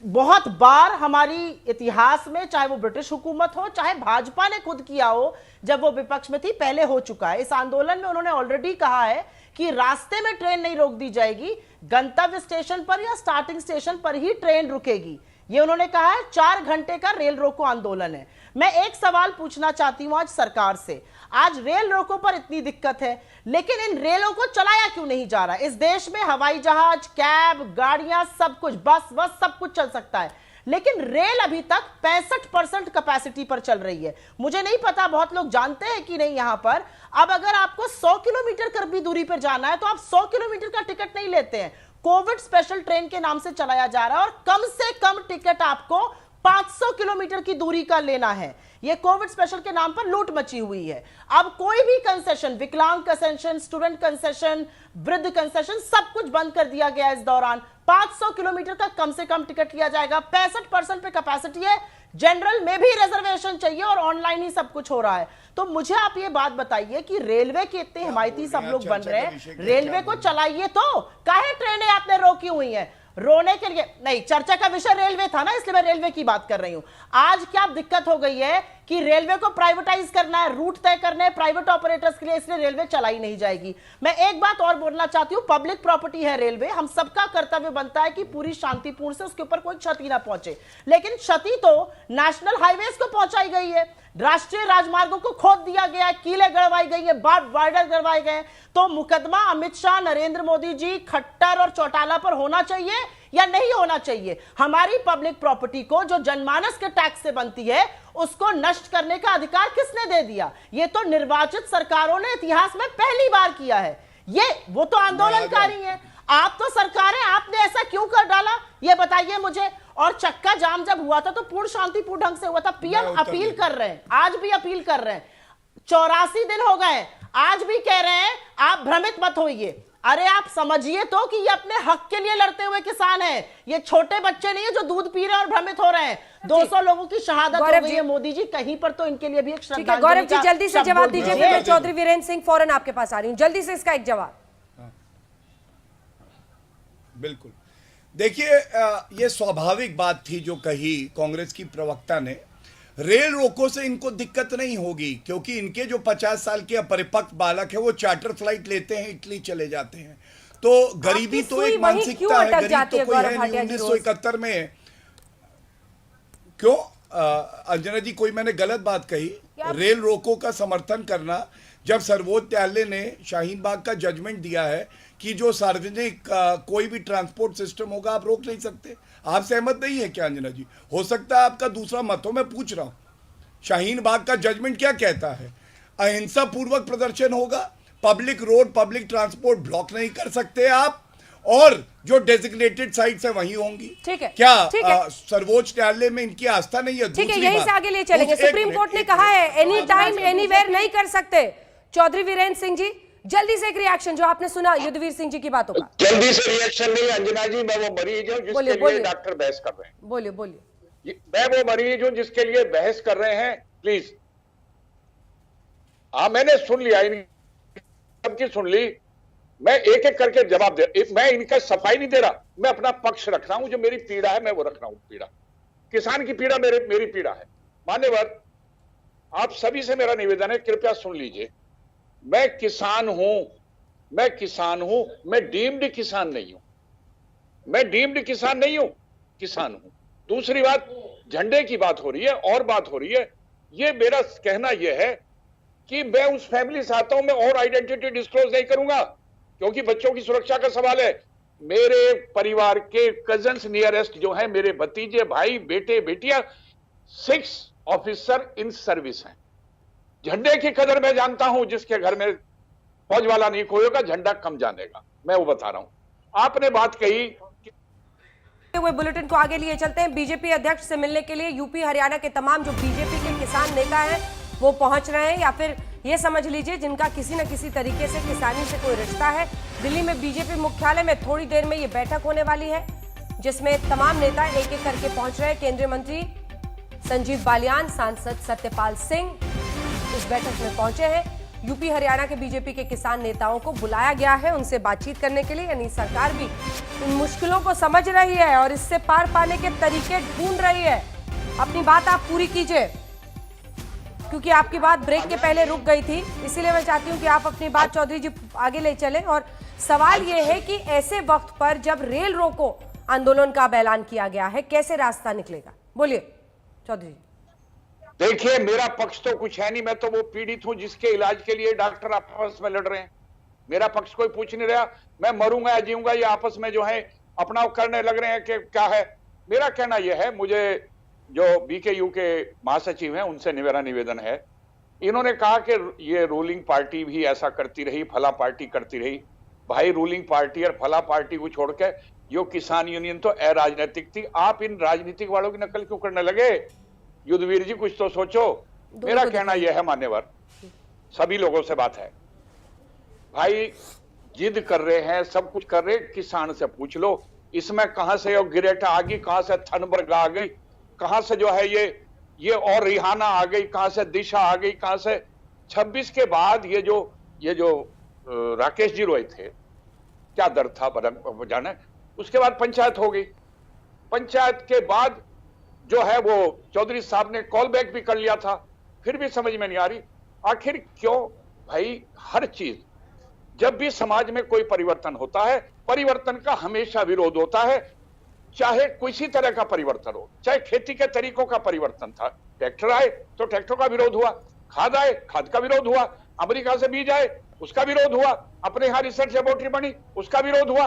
Speaker 12: बहुत बार हमारी इतिहास में, चाहे वो ब्रिटिश हुकूमत हो, चाहे भाजपा ने खुद किया हो जब वो विपक्ष में थी, पहले हो चुका है। इस आंदोलन में उन्होंने ऑलरेडी कहा है कि रास्ते में ट्रेन नहीं रोक दी जाएगी, गंतव्य स्टेशन पर या स्टार्टिंग स्टेशन पर ही ट्रेन रुकेगी। ये उन्होंने कहा है। 4 घंटे का रेल रोको आंदोलन है। मैं एक सवाल पूछना चाहती हूं आज सरकार से। आज रेल रोको पर इतनी दिक्कत है, लेकिन इन रेलों को चलाया क्यों नहीं जा रहा? इस देश में हवाई जहाज, कैब, गाड़ियां, सब कुछ, बस सब कुछ चल सकता है, लेकिन रेल अभी तक 65% कैपेसिटी पर चल रही है। मुझे नहीं पता बहुत लोग जानते हैं कि नहीं यहां पर। अब अगर आपको 100 किलोमीटर कर भी दूरी पर जाना है तो आप 100 किलोमीटर का टिकट नहीं लेते हैं। कोविड स्पेशल ट्रेन के नाम से चलाया जा रहा है और कम से कम टिकट आपको 500 किलोमीटर की दूरी का लेना है। यह कोविड स्पेशल के नाम पर लूट मची हुई है। अब कोई भी कंसेशन, विकलांग कंसेशन, स्टूडेंट कंसेशन, वृद्ध कंसेशन, सब कुछ बंद कर दिया गया इस दौरान। 500 किलोमीटर का कम से कम टिकट लिया जाएगा। 65% पे कैपेसिटी है। जनरल में भी रिजर्वेशन चाहिए और ऑनलाइन ही सब कुछ हो रहा है। तो मुझे आप ये बात बताइए कि रेलवे के इतने हिमायती सब लोग बन रहे हैं, रेलवे को चलाइए तो। काहे ट्रेनें आपने रोकी हुई हैं? रोने के लिए नहीं, चर्चा का विषय रेलवे था ना, इसलिए मैं रेलवे की बात कर रही हूं। आज क्या दिक्कत हो गई है कि रेलवे को प्राइवेटाइज करना है, रूट तय करने हैं प्राइवेट ऑपरेटर्स के लिए, इसलिए रेलवे चलाई नहीं जाएगी। मैं एक बात और बोलना चाहती हूं, पब्लिक प्रॉपर्टी है रेलवे, हम सबका कर्तव्य बनता है कि पूरी शांतिपूर्ण से उसके ऊपर कोई क्षति ना पहुंचे, लेकिन क्षति तो नेशनल हाईवेज को पहुंचाई गई है, राष्ट्रीय राजमार्गों को खोद दिया गया है, कीलें गड़वाई गई है, बॉर्डर गड़वाए गए। तो मुकदमा अमित शाह, नरेंद्र मोदी जी, खट्टर और चौटाला पर होना चाहिए या नहीं होना चाहिए? हमारी पब्लिक प्रॉपर्टी को जो जनमानस के टैक्स से बनती है उसको नष्ट करने का अधिकार किसने दे दिया? ये तो निर्वाचित सरकारों ने इतिहास में पहली बार किया है। ये वो तो आंदोलनकारी हैं, आप तो सरकार है, आपने ऐसा क्यों कर डाला ये बताइए मुझे। और चक्का जाम जब हुआ था तो पूर्ण शांतिपूर्ण ढंग से हुआ था। पीएम अपील कर रहे हैं, आज भी अपील कर रहे हैं, 84 दिन हो गए, आज भी कह रहे हैं आप भ्रमित मत होइए। अरे आप समझिए तो कि ये अपने हक के लिए लड़ते हुए किसान हैं, ये छोटे बच्चे नहीं है जो दूध पी रहे हैं और भ्रमित हो रहे हैं। 200 लोगों की शहादत हो गई है मोदी जी, कहीं पर तो इनके लिए भी एक श्रद्धांजलि।
Speaker 1: गौरव जी जल्दी से जवाब दीजिए, फिर मैं चौधरी वीरेंद्र सिंह फौरन आपके पास आ रही हूं, जल्दी से इसका एक जवाब।
Speaker 11: बिल्कुल, देखिए ये स्वाभाविक बात थी जो कही कांग्रेस की प्रवक्ता ने। रेल रोको से इनको दिक्कत नहीं होगी क्योंकि इनके जो 50 साल के अपरिपक्व बालक है वो चार्टर फ्लाइट लेते हैं, इटली चले जाते हैं। तो गरीबी तो एक मानसिकता है, गरीब तो कोई है नहीं। 1971 में क्यों अंजना जी कोई मैंने गलत बात कही? रेल रोको का समर्थन करना, जब सर्वोच्च न्यायालय ने शाहीन बाग का जजमेंट दिया है कि जो सार्वजनिक कोई भी ट्रांसपोर्ट सिस्टम होगा आप रोक नहीं सकते, आप सहमत नहीं है क्या अंजना जी? हो सकता है आपका दूसरा मत हो, मैं पूछ रहा हूं शाहीन बाग का जजमेंट क्या कहता है? अहिंसा पूर्वक प्रदर्शन होगा, public road public transport block नहीं कर सकते आप, और जो डेजिग्नेटेड साइट्स है वहीं होंगी।
Speaker 1: ठीक है,
Speaker 11: क्या
Speaker 1: ठीक है।
Speaker 11: सर्वोच्च न्यायालय में इनकी आस्था नहीं है?
Speaker 1: ठीक है, यहीं से आगे ले चलेंगे। सुप्रीम कोर्ट ने कहा है एनी टाइम एनीवेयर नहीं कर सकते। चौधरी वीरेंद्र सिंह जी जल्दी से एक रिएक्शन, जो आपने सुना युद्धवीर सिंह जी की बातों का।
Speaker 13: जल्दी से रिएक्शन नहीं अंजना जी, मैं वो मरीज हूँ जिसके लिए डॉक्टर बहस कर रहे हैं।
Speaker 1: बोलिए बोलिए।
Speaker 13: मैं वो मरीज हूँ जिसके लिए बहस कर रहे हैं, प्लीज। हाँ मैंने सुन लिया, सबकी सुन ली, मैं एक एक करके जवाब दे, मैं इनका सफाई नहीं दे रहा, मैं अपना पक्ष रख रहा हूं। जो मेरी पीड़ा है मैं वो रख रहा हूं। पीड़ा किसान की पीड़ा मेरी पीड़ा है। मान्यवर आप सभी से मेरा निवेदन है, कृपया सुन लीजिए। मैं किसान हूं, मैं डीम्ड किसान नहीं हूं, मैं डीम्ड किसान नहीं हूं, किसान हूं। दूसरी बात, झंडे की बात हो रही है और बात हो रही है, ये मेरा कहना यह है कि मैं उस फैमिली से आता हूं, मैं और आइडेंटिटी डिस्क्लोज नहीं करूंगा क्योंकि बच्चों की सुरक्षा का सवाल है। मेरे परिवार के कजन्स नियरेस्ट जो है, मेरे भतीजे, भाई, बेटे, बेटियां 6 ऑफिसर इन सर्विस हैं। झंडे की कदर मैं जानता हूं, जिसके घर में फौज वाला नहीं कोई होगा झंडा कम जानेगा, मैं वो बता रहा हूं। आपने बात कही
Speaker 1: हुए बुलेटिन को आगे लिए चलते हैं। बीजेपी अध्यक्ष से मिलने के लिए यूपी हरियाणा के तमाम जो बीजेपी के किसान नेता हैं वो पहुंच रहे हैं, या फिर ये समझ लीजिए जिनका किसी न किसी तरीके से किसानी से कोई रिश्ता है। दिल्ली में बीजेपी मुख्यालय में थोड़ी देर में ये बैठक होने वाली है जिसमें तमाम नेता एक एक करके पहुंच रहे हैं। केंद्रीय मंत्री संजीव बालियान, सांसद सत्यपाल सिंह इस बैठक में पहुंचे हैं। यूपी हरियाणा के बीजेपी के किसान नेताओं को बुलाया गया है उनसे बातचीत करने के लिए, यानी सरकार भी इन मुश्किलों को समझ रही है और इससे पार पाने के तरीके ढूंढ रही है। अपनी बात आप पूरी कीजिए क्योंकि आपकी बात ब्रेक के पहले रुक गई थी, इसीलिए मैं चाहती हूं कि आप अपनी बात चौधरी जी आगे ले चलें। और सवाल यह है कि ऐसे वक्त पर जब रेल रोको आंदोलन का ऐलान किया गया है, कैसे रास्ता निकलेगा? बोलिए चौधरी जी।
Speaker 13: देखिए मेरा पक्ष तो कुछ है नहीं, मैं तो वो पीड़ित हूं जिसके इलाज के लिए डॉक्टर आपस में लड़ रहे हैं। मेरा पक्ष कोई पूछ नहीं रहा मैं मरूंगा या जीऊंगा, ये आपस में जो है अपना करने लग रहे हैं कि क्या है। मेरा कहना यह है, मुझे जो बीकेयू के महासचिव हैं उनसे मेरा निवेदन है, इन्होंने कहा कि ये रूलिंग पार्टी भी ऐसा करती रही, फला पार्टी करती रही। भाई रूलिंग पार्टी और फला पार्टी को छोड़ के यो किसान यूनियन तो अराजनीतिक थी। आप इन राजनीतिक वालों की नकल क्यों करने लगे? युद्धवीर जी कुछ तो सोचो। मेरा कहना यह है मान्यवर, सभी लोगों से बात है, भाई जिद कर रहे हैं, सब कुछ कर रहे हैं, किसान से पूछ लो इसमें कहां से ग्रेटा आ गई, कहां से थनबर्ग आ गई, कहां से जो है ये और रिहाना आ गई, कहां से दिशा आ गई, कहां से 26 के बाद ये जो राकेश जी रोए थे, क्या दर्द था जाने। उसके बाद पंचायत हो गई, पंचायत के बाद जो है वो चौधरी साहब ने कॉल बैक भी कर लिया था, फिर भी समझ में नहीं आ रही आखिर क्यों। भाई हर चीज, जब भी समाज में कोई परिवर्तन होता है, परिवर्तन का हमेशा विरोध होता है, चाहे किसी तरह का परिवर्तन हो, चाहे खेती के तरीकों का परिवर्तन था, ट्रैक्टर आए तो ट्रैक्टर का विरोध हुआ, खाद आए खाद का विरोध हुआ, अमेरिका से बीज आए उसका विरोध हुआ, अपने यहां रिसर्च लेबोरेटरी बनी उसका विरोध हुआ।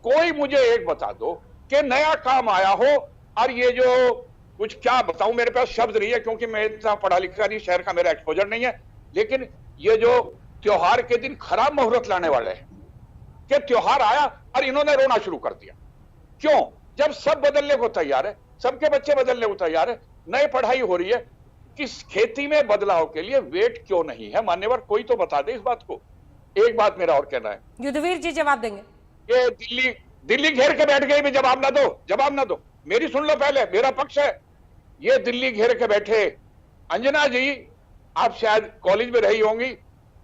Speaker 13: कोई मुझे एक बता दो कि नया काम आया हो। और ये जो कुछ क्या बताऊं, मेरे पास शब्द नहीं है क्योंकि मैं इतना पढ़ा लिखा नहीं, शहर का मेरा एक्सपोजर नहीं है। लेकिन ये जो त्योहार के दिन खराब मुहूर्त लाने वाले हैं कि त्योहार आया और इन्होंने रोना शुरू कर दिया। क्यों? जब सब बदलने को तैयार है, सबके बच्चे बदलने को तैयार है, नई पढ़ाई हो रही है, किस खेती में बदलाव के लिए वेट क्यों नहीं है? मान्यवर कोई तो बता दे इस बात को। एक बात मेरा और कहना है,
Speaker 1: युद्धवीर जी जवाब देंगे।
Speaker 13: ये दिल्ली घेर के बैठ गई, भी जवाब ना दो, मेरी सुन लो पहले, मेरा पक्ष है। ये दिल्ली घेर के बैठे, अंजना जी आप शायद कॉलेज में रही होंगी,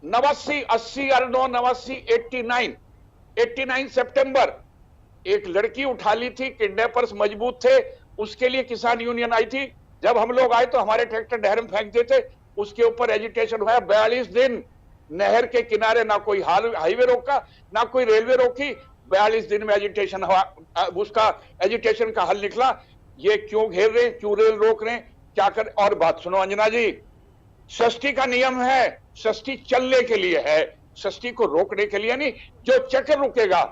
Speaker 13: 89, 80 और 89, 89 सितंबर एक लड़की उठा ली थी, किडनैपर्स मजबूत थे, उसके लिए किसान यूनियन आई थी। जब हम लोग आए तो हमारे ट्रैक्टर नहर में फेंक देते, उसके ऊपर एजिटेशन हुआ 42 दिन नहर के किनारे, ना कोई हाईवे रोका ना कोई रेलवे रोकी। 42 दिन में एजिटेशन हुआ, उसका एजिटेशन का हल निकला। ये क्यों घेर रहे, क्यों रेल रोक रहे, क्या कर? और बात सुनो अंजना जी, षष्ठी का नियम है, षष्ठी चलने के लिए है, षष्ठी को रोकने के लिए नहीं। जो चक्र रुकेगा,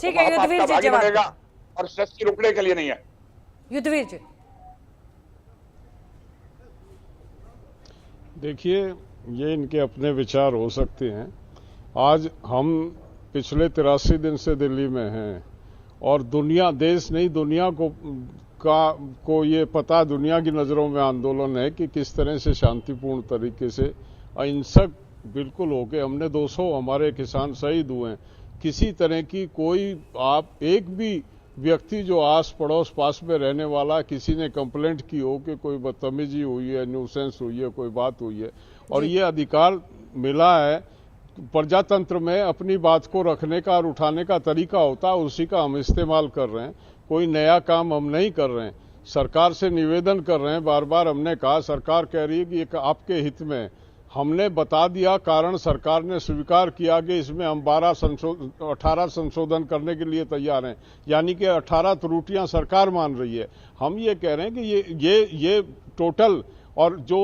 Speaker 1: ठीक है युद्धवीर जी जवाब
Speaker 13: बनेगा, और षष्ठी रुकने के लिए नहीं है।
Speaker 1: युद्धवीर जी
Speaker 10: देखिए, ये इनके अपने विचार हो सकते हैं। आज हम पिछले 83 दिन से दिल्ली में हैं और दुनिया, देश नहीं दुनिया को ये पता, दुनिया की नज़रों में आंदोलन है कि किस तरह से शांतिपूर्ण तरीके से अहिंसक बिल्कुल होके हमने 200 हमारे किसान शहीद हुए हैं। किसी तरह की कोई आप एक भी व्यक्ति जो आस पड़ोस पास में रहने वाला, किसी ने कंप्लेंट की हो कि कोई बदतमीजी हुई है, न्यूसेंस हुई है, कोई बात हुई है, और ये अधिकार मिला है प्रजातंत्र में अपनी बात को रखने का और उठाने का तरीका होता है, उसी का हम इस्तेमाल कर रहे हैं। कोई नया काम हम नहीं कर रहे हैं। सरकार से निवेदन कर रहे हैं, बार बार हमने कहा, सरकार कह रही है कि ये आपके हित में। हमने बता दिया कारण, सरकार ने स्वीकार किया कि इसमें हम 18 संशोधन करने के लिए तैयार हैं, यानी कि 18 त्रुटियां सरकार मान रही है। हम ये कह रहे हैं कि ये टोटल, और जो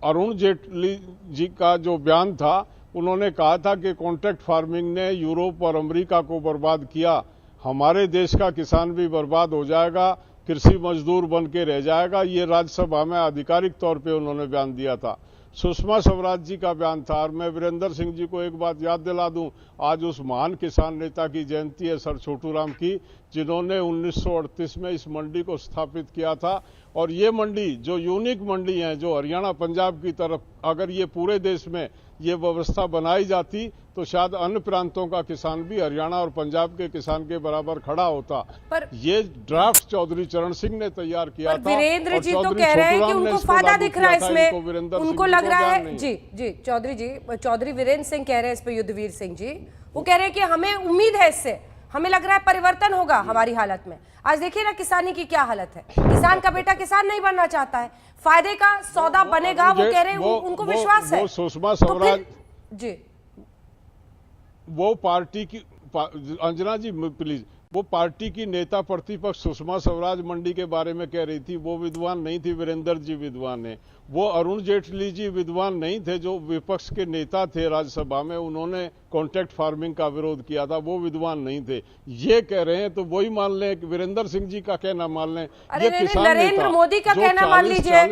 Speaker 10: अरुण जेटली जी का जो बयान था, उन्होंने कहा था कि कॉन्ट्रैक्ट फार्मिंग ने यूरोप और अमेरिका को बर्बाद किया, हमारे देश का किसान भी बर्बाद हो जाएगा, कृषि मजदूर बन के रह जाएगा। ये राज्यसभा में आधिकारिक तौर पे उन्होंने बयान दिया था। सुषमा स्वराज जी का बयान था। और मैं वीरेंद्र सिंह जी को एक बात याद दिला दूं, आज उस महान किसान नेता की जयंती है, सर छोटूराम की, जिन्होंने 1938 में इस मंडी को स्थापित किया था। और ये मंडी जो यूनिक मंडी है, जो हरियाणा पंजाब की तरफ, अगर ये पूरे देश में ये व्यवस्था बनाई जाती तो शायद अन्य प्रांतों का किसान भी हरियाणा और पंजाब के किसान के बराबर खड़ा होता।
Speaker 1: पर
Speaker 10: ये ड्राफ्ट चौधरी चरण सिंह ने तैयार किया था।
Speaker 1: वीरेंद्र जी तो कह रहे हैं कि उनको फायदा दिख रहा है इसमें, उनको लग रहा है जी चौधरी वीरेंद्र सिंह कह रहे हैं इस पे, युद्धवीर सिंह जी वो कह रहे हैं कि हमें उम्मीद है, इससे हमें लग रहा है परिवर्तन होगा हमारी हालत में। आज देखिए ना किसानी की क्या हालत है, किसान का बेटा किसान नहीं बनना चाहता है, फायदे का सौदा बनेगा, वो कह रहे हैं, उनको विश्वास है।
Speaker 10: सुषमा स्वराज
Speaker 1: जी,
Speaker 10: वो पार्टी की, अंजना जी प्लीज, वो पार्टी की नेता प्रतिपक्ष सुषमा स्वराज मंडी के बारे में कह रही थी, वो विद्वान नहीं थी, वीरेंद्र जी विद्वान है। वो अरुण जेटली जी विद्वान नहीं थे, जो विपक्ष के नेता थे राज्यसभा में, उन्होंने कॉन्ट्रैक्ट फार्मिंग का विरोध किया था, वो विद्वान नहीं थे। ये कह रहे हैं तो वही मान लें, वीरेंद्र सिंह जी का कहना मान लें।
Speaker 1: ये नरेंद्र मोदी का कहना मान लीजिए,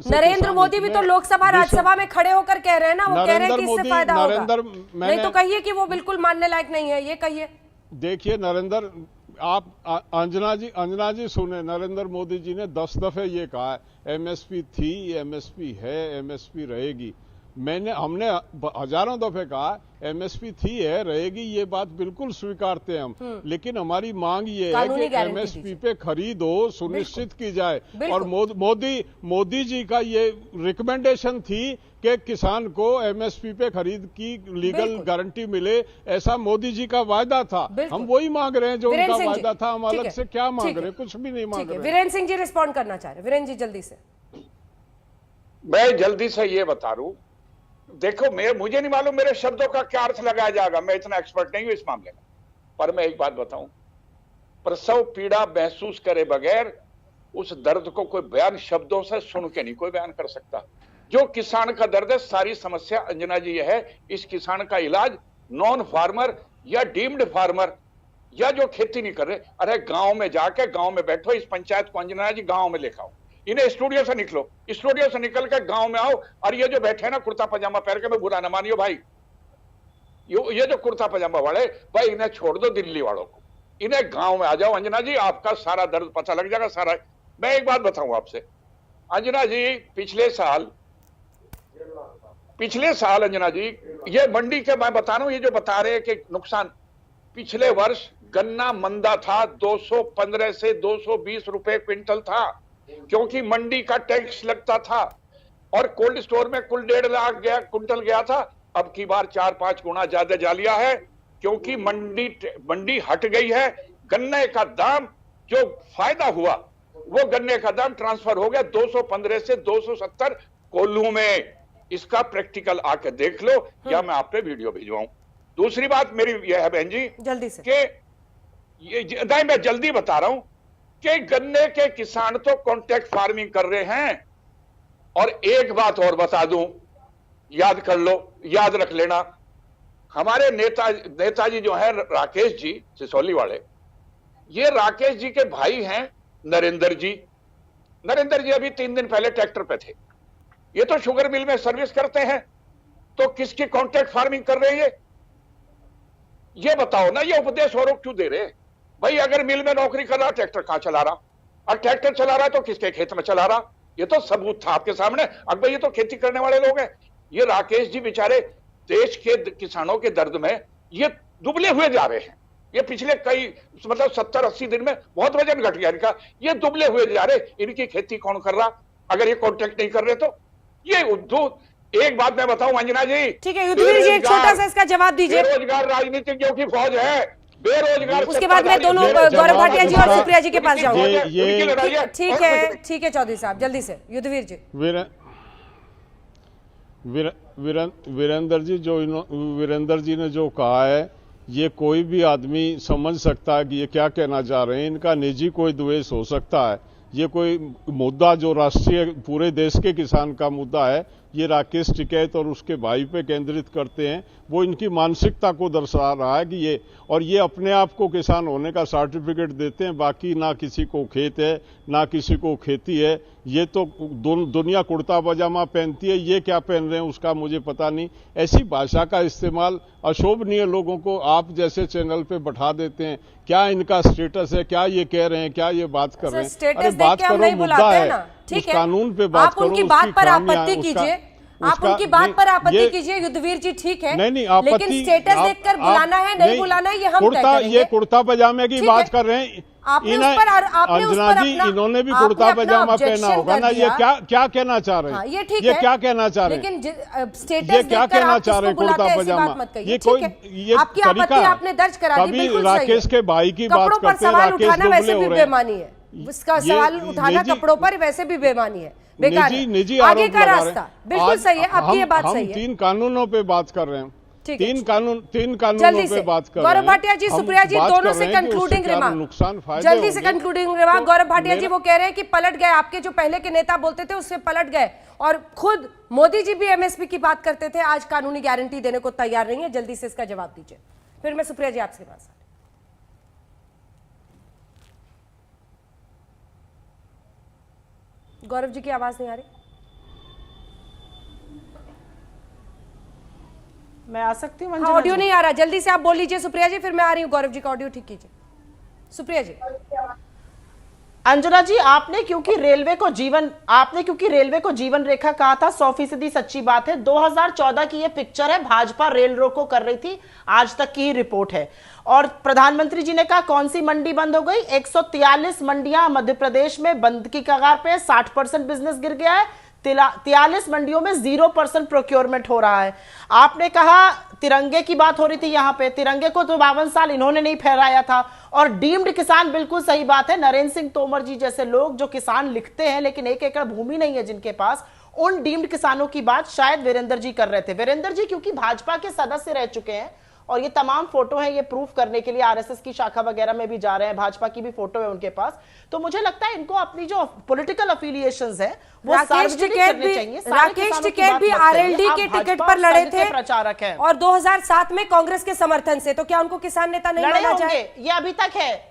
Speaker 1: नरेंद्र मोदी भी तो लोकसभा राज्यसभा में खड़े होकर कह रहे हैं ना, वो कह रहे हैं कि इससे फायदा होगा। नहीं तो कहिए कि वो बिल्कुल मानने लायक नहीं है, ये कहिए।
Speaker 10: देखिए नरेंद्र, आप अंजना जी सुने, नरेंद्र मोदी जी ने 10 दफे ये कहा है, एमएसपी थी, एमएसपी है, एमएसपी रहेगी। हमने हजारों दफे कहा एमएसपी थी है, रहेगी, ये बात बिल्कुल स्वीकारते हैं हम। लेकिन हमारी मांग ये है कि एमएसपी पे खरीद हो, सुनिश्चित की जाए। और मोदी जी का ये रिकमेंडेशन थी कि किसान को एमएसपी पे खरीद की लीगल गारंटी मिले, ऐसा मोदी जी का वायदा था। हम वही मांग रहे हैं जो उनका वायदा था, हम अलग से क्या मांग रहे हैं, कुछ भी नहीं मांग रहे।
Speaker 1: वीरेंद्र सिंह जी रिस्पॉन्ड करना चाह रहे, वीरेंद्र जी जल्दी से।
Speaker 13: मैं जल्दी से ये बता रू, देखो मुझे नहीं मालूम मेरे शब्दों का क्या अर्थ लगाया जाएगा, मैं इतना एक्सपर्ट नहीं हूं इस मामले में, पर मैं एक बात बताऊं, प्रसव पीड़ा महसूस करे बगैर उस दर्द को कोई बयान शब्दों से सुन के नहीं कोई बयान कर सकता। जो किसान का दर्द है, सारी समस्या अंजना जी है, इस किसान का इलाज नॉन फार्मर या डीम्ड फार्मर या जो खेती नहीं कर रहे, अरे गांव में जाके गांव में बैठो, इस पंचायत को अंजना जी गांव में लेकर आओ, इन्हें स्टूडियो से निकलो, स्टूडियो से निकल के गांव में आओ। और ये जो बैठे ना कुर्ता पजामा पहन के, मैं बुरा ना मानियो भाई, ये जो कुर्ता पजामा वाले भाई, इन्हें छोड़ दो दिल्ली वालों को, इन्हें गांव में आ जाओ। अंजना जी आपका सारा दर्द पता लग जाएगा सारा। मैं एक बात बताऊं आपसे अंजना जी, पिछले साल अंजना जी, ये मंडी के मैं बता रहा हूं, ये जो बता रहे हैं कि नुकसान, पिछले वर्ष गन्ना मंदा था, 215 से 220 रुपए क्विंटल था, क्योंकि मंडी का टैक्स लगता था और कोल्ड स्टोर में कुल 1.5 लाख क्विंटल गया था। अब की बार 4-5 गुना ज्यादा जा लिया है, क्योंकि मंडी हट गई है। गन्ने का दाम जो फायदा हुआ, वो गन्ने का दाम ट्रांसफर हो गया 215 से 270 कोल्हू में। इसका प्रैक्टिकल आके देख लो, या मैं आप पे वीडियो भिजवाऊं। दूसरी बात मेरी यह है बहन जी,
Speaker 1: जल्दी से
Speaker 13: नहीं मैं जल्दी बता रहा हूं कि गन्ने के किसान तो कॉन्ट्रैक्ट फार्मिंग कर रहे हैं। और एक बात और बता दूं, याद कर लो, याद रख लेना, हमारे नेताजी जो है राकेश जी सिसौली वाले, ये राकेश जी के भाई हैं नरेंद्र जी। नरेंद्र जी अभी 3 दिन पहले ट्रैक्टर पे थे। ये तो शुगर मिल में सर्विस करते हैं, तो किसकी कॉन्ट्रैक्ट फार्मिंग कर रहे हैं ये बताओ ना। ये उपदेश और क्यों दे रहे भाई? अगर मिल में नौकरी कर रहा, ट्रैक्टर कहां चला रहा? और ट्रैक्टर चला रहा तो किसके खेत में चला रहा? ये तो सबूत था आपके सामने। अब भाई ये तो खेती करने वाले लोग हैं। ये राकेश जी बेचारे देश के किसानों के दर्द में ये दुबले हुए जा रहे हैं। ये पिछले कई मतलब 70-80 दिन में बहुत वजन घट गया इनका। ये दुबले हुए जा रहे, इनकी खेती कौन कर रहा अगर ये कॉन्ट्रैक्ट नहीं कर रहे? तो ये एक बात मैं बताऊं अंजना जी,
Speaker 1: ठीक है युद्धवीर जी, एक छोटा सा इसका जवाब दीजिए।
Speaker 13: बेरोजगार राजनीतिज्ञों की फौज है, बेरोजगार।
Speaker 1: उसके बाद मैं दोनों गौरव भाटिया जी और सुप्रिया जी के पास जाऊंगा। ठीक है चौधरी साहब, जल्दी से युद्धवीर जी।
Speaker 10: वीरेंद्र जी ने जो कहा है, ये कोई भी आदमी समझ सकता है कि ये क्या कहना चाह रहे हैं। इनका निजी कोई द्वेष हो सकता है। ये कोई मुद्दा जो राष्ट्रीय पूरे देश के किसान का मुद्दा है, ये राकेश टिकैत और उसके भाई पे केंद्रित करते हैं। वो इनकी मानसिकता को दर्शा रहा है कि ये अपने आप को किसान होने का सर्टिफिकेट देते हैं, बाकी ना किसी को खेत है ना किसी को खेती है। ये तो दुनिया कुर्ता पजामा पहनती है, ये क्या पहन रहे हैं उसका मुझे पता नहीं। ऐसी भाषा का इस्तेमाल अशोभनीय लोगों को आप जैसे चैनल पे बैठा देते हैं। क्या इनका स्टेटस है? क्या ये कह रहे हैं? क्या ये बात कर रहे हैं?
Speaker 1: अरे बात करो, मुद्दा है, ठीक है,
Speaker 10: कानून पे बात करो।
Speaker 1: उनकी बात पर आपत्ति कीजिए, आप उनकी बात पर आपत्ति कीजिए युद्धवीर जी, ठीक है।
Speaker 10: नहीं,
Speaker 1: लेकिन स्टेटस देखकर बुलाना है नहीं बुलाना है ये हम तय करेंगे।
Speaker 10: ये कुर्ता पजामे की बात कर रहे हैं। अंजना जी, इन्होंने भी कुर्ता पजामा पहना होगा ना। ये क्या कहना चाह रहे हैं?
Speaker 1: ये ठीक
Speaker 10: है,
Speaker 1: है,
Speaker 10: क्या कहना चाह रहे हैं?
Speaker 1: लेकिन स्टेटस
Speaker 10: ये क्या कहना चाह रहे हैं? कुर्ता पजामा, ये कोई ये
Speaker 1: आपकी आपत्ति आपने दर्ज करा दी, बिल्कुल सही है।
Speaker 10: राकेश के भाई की बात करते हैं,
Speaker 1: सवाल उठाना वैसे भी बेमानी है। उसका सवाल उठाना कपड़ों पर वैसे भी बेमानी है, बेकार है।
Speaker 10: निजी
Speaker 1: आगे का रास्ता बिल्कुल सही है, आपकी ये बात सही है।
Speaker 10: 3 कानूनों पे बात कर रहे हैं, 3 कानूनों पे बात कर रहे हैं।
Speaker 1: गौरव भाटिया जी, सुप्रिया जी, दोनों से कंक्लूडिंग रिमार्क, जल्दी से कंक्लूडिंग रिमार्क। गौरव भाटिया जी वो कह रहे हैं कि पलट गए, आपके जो पहले के नेता बोलते थे उससे पलट गए, और खुद मोदी जी भी एमएसपी की बात करते थे, आज कानूनी गारंटी देने को तैयार नहीं है। जल्दी से इसका जवाब दीजिए, फिर मैं सुप्रिया जी आपके पास। गौरव जी की आवाज नहीं आ रही,
Speaker 12: मैं आ सकती हूँ?
Speaker 1: ऑडियो नहीं आ रहा, जल्दी से आप बोल लीजिए सुप्रिया जी, फिर मैं आ रही हूँ। गौरव जी का ऑडियो ठीक कीजिए। सुप्रिया जी।
Speaker 12: अंजना जी, आपने क्योंकि रेलवे को जीवन रेखा कहा था, 100% सच्ची बात है। 2014 की ये पिक्चर है, भाजपा रेल रोको कर रही थी, आज तक की रिपोर्ट है। और प्रधानमंत्री जी ने कहा कौन सी मंडी बंद हो गई? 143 मंडियां मध्य प्रदेश में बंद की कगार पे, 60% बिजनेस गिर गया है। 43 मंडियों में 0% प्रोक्योरमेंट हो रहा है। आपने कहा तिरंगे की बात हो रही थी यहाँ पे, तिरंगे को तो 52 साल इन्होंने नहीं फहराया था। और डीम्ड किसान, बिल्कुल सही बात है, नरेंद्र सिंह तोमर जी जैसे लोग जो किसान लिखते हैं लेकिन 1 एकड़ भूमि नहीं है जिनके पास, उन डीम्ड किसानों की बात शायद वीरेंद्र जी कर रहे थे। वीरेंद्र जी क्योंकि भाजपा के सदस्य रह चुके हैं और ये तमाम फोटो हैं, ये प्रूफ करने के लिए आरएसएस की शाखा वगैरह में भी जा रहे हैं, भाजपा की भी फोटो है उनके पास। तो मुझे लगता है इनको अपनी जो पॉलिटिकल अफिलिएशंस है वो सार्वजनिक करने चाहिए।
Speaker 1: राकेश टिकैत भी आरएलडी के टिकट पर लड़े थे
Speaker 12: प्रचारक हैं
Speaker 1: और 2007 में कांग्रेस के समर्थन से, तो क्या उनको किसान नेता नहीं माना जाए?
Speaker 12: ये अभी तक है,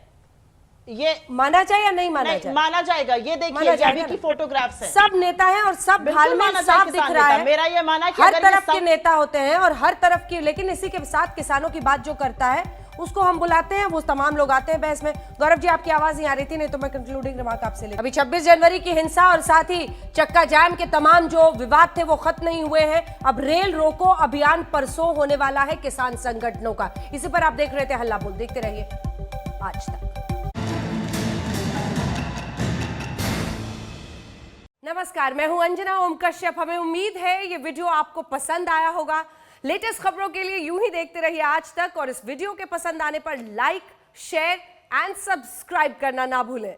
Speaker 12: ये
Speaker 1: माना जाए या नहीं माना जाए?
Speaker 12: माना जाएगा। ये देखिए अभी की फोटोग्राफ्स हैं,
Speaker 1: सब नेता हैं और सब हाल में साफ दिख रहा है।
Speaker 12: मेरा ये माना कि
Speaker 1: हर तरफ के नेता होते हैं और हर तरफ की, लेकिन इसी के साथ किसानों की बात जो करता है उसको हम बुलाते हैं, वो तमाम लोग आते हैं बहस में। गौरव जी, आपकी आवाज नहीं आ रही थी, नहीं तो मैं कंक्लूडिंग रिमार्क आपसे ले। अभी 26 जनवरी की हिंसा और साथ ही चक्का जाम के तमाम जो विवाद थे वो खत्म नहीं हुए हैं। अब रेल रोको अभियान परसों होने वाला है किसान संगठनों का। इसी पर आप देख रहे थे हल्ला बोल, देखते रहिए आज तक। नमस्कार, मैं हूं अंजना ओम कश्यप। हमें उम्मीद है ये वीडियो आपको पसंद आया होगा। लेटेस्ट खबरों के लिए यूं ही देखते रहिए आज तक, और इस वीडियो के पसंद आने पर लाइक, शेयर एंड सब्सक्राइब करना ना भूलें।